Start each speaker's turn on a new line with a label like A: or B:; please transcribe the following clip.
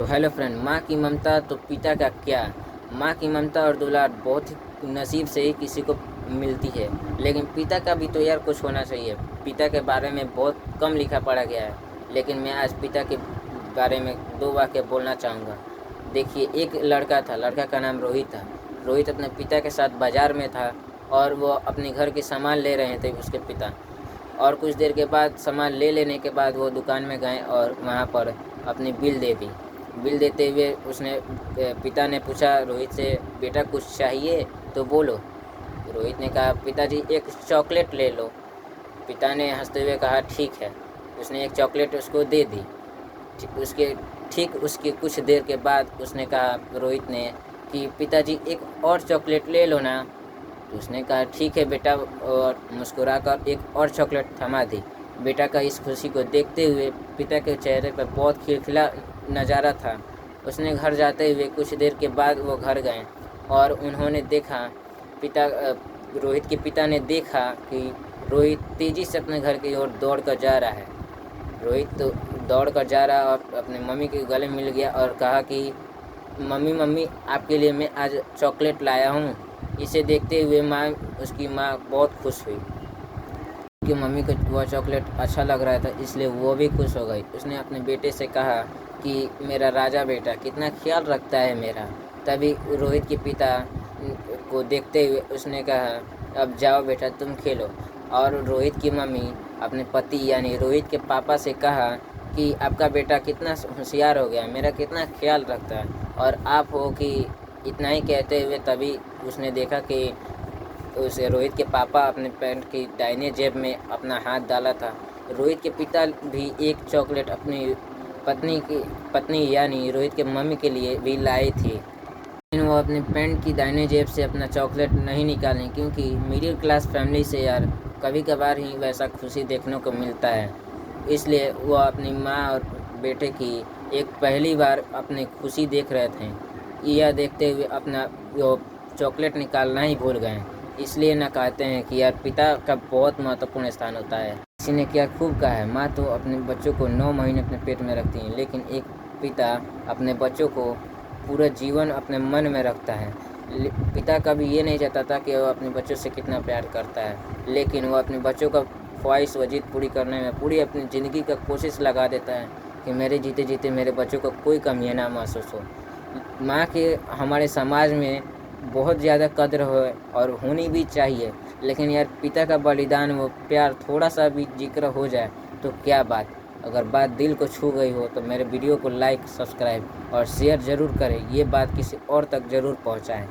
A: तो hello friend, माँ की ममता तो पिता का क्या। माँ की ममता और दुलार बहुत ही नसीब से ही किसी को मिलती है, लेकिन पिता का भी तो यार कुछ होना चाहिए। पिता के बारे में बहुत कम लिखा पढ़ा गया है, लेकिन मैं आज पिता के बारे में दो वाक्य बोलना चाहूँगा। देखिए, एक लड़का था, लड़का का नाम रोहित था। रोहित अपने पिता के साथ बाज़ार में था और वो अपने घर के सामान ले रहे थे उसके पिता। और कुछ देर के बाद सामान ले लेने के बाद वो दुकान में गए और वहाँ पर अपनी बिल दे दी। बिल देते हुए पिता ने पूछा रोहित से, बेटा कुछ चाहिए तो बोलो। रोहित ने कहा, पिताजी एक चॉकलेट ले लो। पिता ने हंसते हुए कहा, ठीक है। उसने एक चॉकलेट उसको दे दी। उसके उसके कुछ देर के बाद उसने कहा रोहित ने कि पिताजी एक और चॉकलेट ले लो ना। तो उसने कहा, ठीक है बेटा, और मुस्कुराकर एक और चॉकलेट थमा दी। बेटा का इस खुशी को देखते हुए पिता के चेहरे पर बहुत खिलखिला नज़ारा था। उसने घर जाते हुए कुछ देर के बाद वो घर गए और उन्होंने देखा, रोहित के पिता ने देखा कि रोहित तेज़ी से अपने घर की ओर दौड़ कर जा रहा है। रोहित तो दौड़ कर जा रहा और अपने मम्मी के गले मिल गया और कहा कि मम्मी मम्मी, आपके लिए मैं आज चॉकलेट लाया हूँ। इसे देखते हुए उसकी माँ बहुत खुश हुई कि मम्मी को वह चॉकलेट अच्छा लग रहा था, इसलिए वो भी खुश हो गई। उसने अपने बेटे से कहा कि मेरा राजा बेटा कितना ख्याल रखता है मेरा। तभी रोहित के पिता को देखते हुए उसने कहा, अब जाओ बेटा तुम खेलो। और रोहित की मम्मी अपने पति यानी रोहित के पापा से कहा कि आपका बेटा कितना होशियार हो गया, मेरा कितना ख्याल रखता है और आप हो कि। इतना ही कहते हुए तभी उसने देखा कि उसे रोहित के पापा अपने पैंट की दाहिने जेब में अपना हाथ डाला था। रोहित के पिता भी एक चॉकलेट अपनी पत्नी यानी रोहित के मम्मी के लिए भी लाई थी, लेकिन वो अपने पैंट की दाहिने जेब से अपना चॉकलेट नहीं निकालें, क्योंकि मिडिल क्लास फैमिली से यार कभी कभार ही वैसा खुशी देखने को मिलता है। इसलिए वो अपनी माँ और बेटे की एक पहली बार अपनी खुशी देख रहे थे, यह देखते हुए अपना वो चॉकलेट निकालना ही भूल गए। इसलिए ना कहते हैं कि यार पिता का बहुत महत्वपूर्ण स्थान होता है। किसी ने क्या खूब कहा है, माँ तो अपने बच्चों को 9 महीने अपने पेट में रखती हैं, लेकिन एक पिता अपने बच्चों को पूरा जीवन अपने मन में रखता है। पिता कभी ये नहीं चाहता कि वो अपने बच्चों से कितना प्यार करता है, लेकिन वो अपने बच्चों का ख्वाहिश व जिद पूरी करने में पूरी अपनी ज़िंदगी का कोशिश लगा देता है कि मेरे जीते जीते मेरे बच्चों को कोई कमी ना महसूस हो। माँ के हमारे समाज में बहुत ज़्यादा कद्र हो और होनी भी चाहिए, लेकिन यार पिता का बलिदान वो प्यार थोड़ा सा भी जिक्र हो जाए तो क्या बात। अगर बात दिल को छू गई हो तो मेरे वीडियो को लाइक, सब्सक्राइब और शेयर ज़रूर करें। ये बात किसी और तक ज़रूर पहुँचाएँ।